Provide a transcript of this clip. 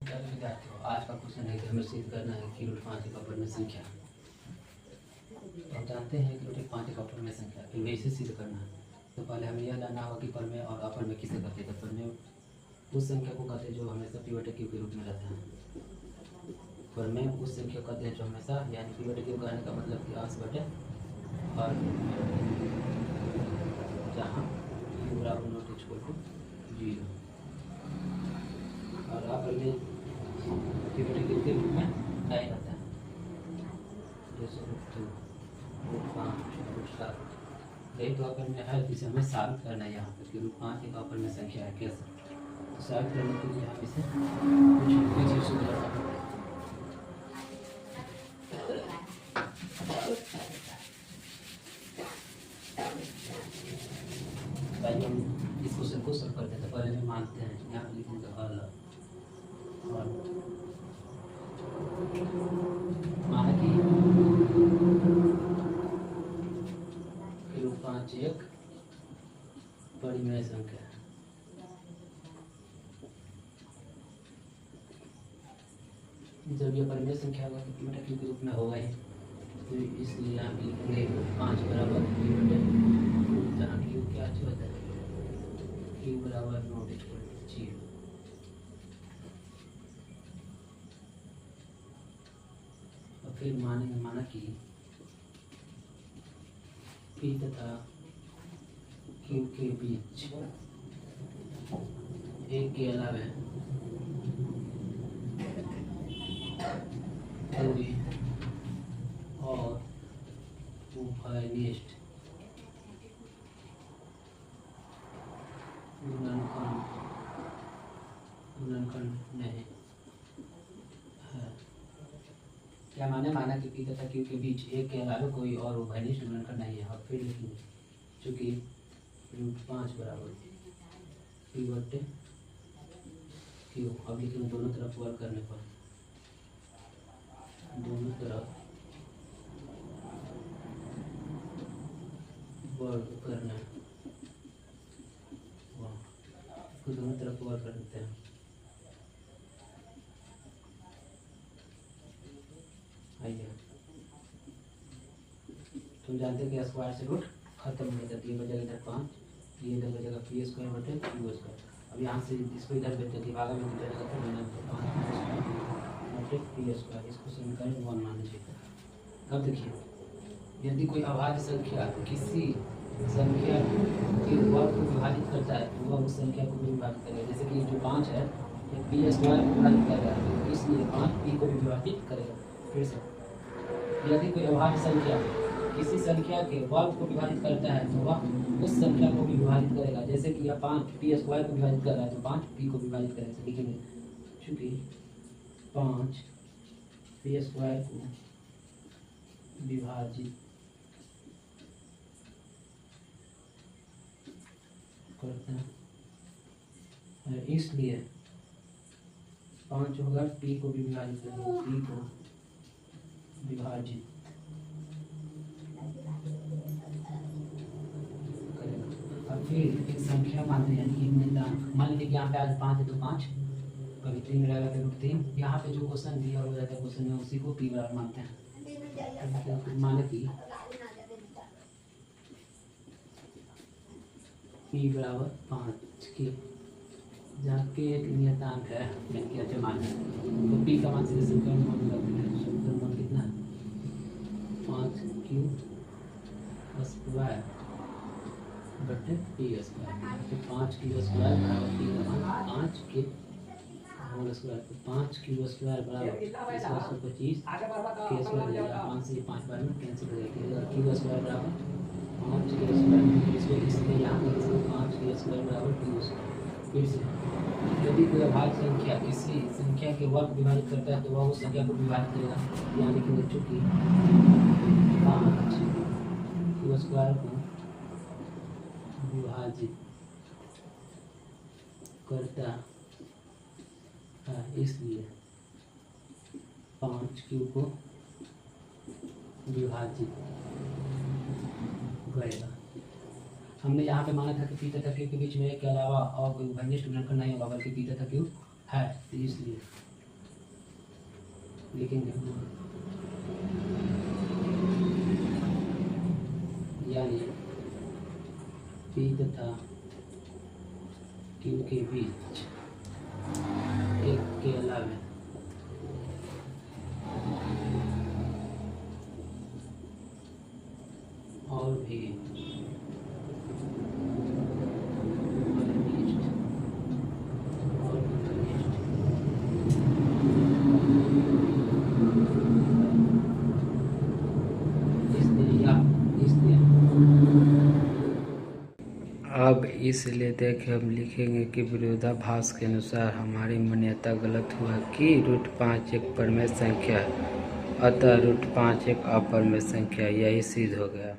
विद्यार्थियों, आज का क्वेश्चन है कि हमें सिद्ध करना है कि रूट 5 एक अपरिमेय संख्या। तो हम जानते हैं कि रूट 5 एक अपरिमेय संख्या, इन्हें इसे सिद्ध करना है। तो पहले हमें यह जानना होगा कि परिमेय और अपरिमेय किसे कहते हैं। तो परिमेय उस संख्या को कहते हैं जो हमेशा p बटे q के रूप में रहता है। परिमेय उस संख्या को कहते हैं जो हमेशा, यानी p बटे q कहने का मतलब कि अंश बटे हर, जहाँ q बराबर नॉट इक्वल टू 0 और अपरिमेय p बटे q के रूप में नहीं रहता है। जैसे रूट 5 रूट 7, यही तो अपरिमेय है जिसे हमें साबित करना है यहाँ पर कि रूट 5 एक अपरिमेय संख्या है। कैसे? तो साबित करने के लिए हम इसे कुछ चीज़ से करना पड़ेगा। पहले हम इस क्वेश्चन को सॉल्व करते हैं। पहले हम मानते हैं, यहाँ पर लिखेंगे हल माना कि रूट 5 एक परिमेय संख्या है। जब यह परिमेय संख्या होगा तो p बटे q के रूप में होगा ही, तो इसलिए यहाँ पे लिखेंगे 5 बराबर p बटे, जहाँ q क्या होता है, q बराबर नॉट इक्वल टू 0। और फिर मानेंगे, माना कि p तथा q के बीच एक के अलावा कोई और उभयनिष्ठ गुणनखंड नहीं है। क्या माने? माना कि p तथा q के बीच एक के अलावा कोई और उभयनिष्ठ गुणनखंड नहीं है। और फिर लिखेंगे चूंकि रूट 5 बराबर p बटे q। अब लिखेंगे दोनों तरफ वर्ग करने पर, दोनों तरफ वर्ग करना, इसको दोनों तरफ वर्ग कर देते हैं। आइए, तुम जानते हैं कि स्क्वायर से रूट खत्म हो जाती है, बचेगा इधर 5, ये इधर बचेगा p स्क्वायर बटे q स्क्वायर। अब यहाँ से इसको इधर भेज देती है, भागा में कितना जाएगा तो मैंने 5 बटे p स्क्वायर, इसको समीकरण 1 मान लीजिए। अब देखिए, यदि कोई अभाज्य संख्या किसी संख्या के वर्ग को विभाजित करता है तो वह उस संख्या को भी विभाजित करेगा। जैसे कि जो 5 है ये p स्क्वायर विभाजित कर रहा है, इसलिए 5 p को भी विभाजित करेगा। फिर से, यदि कोई अभाज्य संख्या किसी संख्या के वर्ग को विभाजित करता है तो वह उस संख्या को भी विभाजित करेगा। जैसे कि यह 5 p स्क्वायर को विभाजित कर रहा है तो 5 p को विभाजित करेगा। लिखेंगे चूँकि 5 p स्क्वायर को विभाजित करते हैं, इसलिए 5 होगा p को भी विभाजित करेंगे, p को विभाजित करेगा। और फिर एक संख्या मानते हैं, यानी कि मान लीजिए कि यहाँ पे आज 5 है तो 5, कभी 3 रहेगा तो रूट 3। यहाँ पे जो क्वेश्चन दिया हो जाता है क्वेश्चन में, उसी को p बराबर मानते हैं। माने कि p बराबर 5 की, जहाँ के एक नियतांक है, यानी कि अच्छा मान है, तो p का मान सीधे समीकरण 1 में रखते हैं। समीकरण 1 कितना है? 5q स्क्वायर बटे p स्क्वायर। तो 5q स्क्वायर बराबर p का मान 5 के होल स्क्वायर। तो 5q स्क्वायर बराबर 125 के स्क्वायर हो जाएगा। 5 से 5 बार में कैंसिल हो जाएगा। q स्क्वायर बराबर 5q स्क्वायर, इसको इसलिए यहाँ पर इसको 5q स्क्वायर बराबर q स्क्वायर। फिर से, यदि कोई अभाज्य संख्या किसी संख्या के वर्ग विभाजित करता है तो वह उस संख्या को विभाजित करेगा। यहाँ लिखेंगे चूँकि 5q स्क्वायर को विभाजित करता है, इसलिए 5q को विभाजित करेगा। हमने यहाँ पे माना था कि p तथा q के बीच में एक के अलावा और कोई उभयनिष्ठ गुणनखंड नहीं होगा, बल्कि p तथा q है, तो इसलिए लिखेंगे यानी P तथा Q के बीच एक के अलावा और भी अब इसलिए देखें हम लिखेंगे कि विरोधाभास के अनुसार हमारी मान्यता गलत हुआ कि √5 एक परमेय संख्या है, अतः √5 एक अपरमेय संख्या, यही सिद्ध हो गया।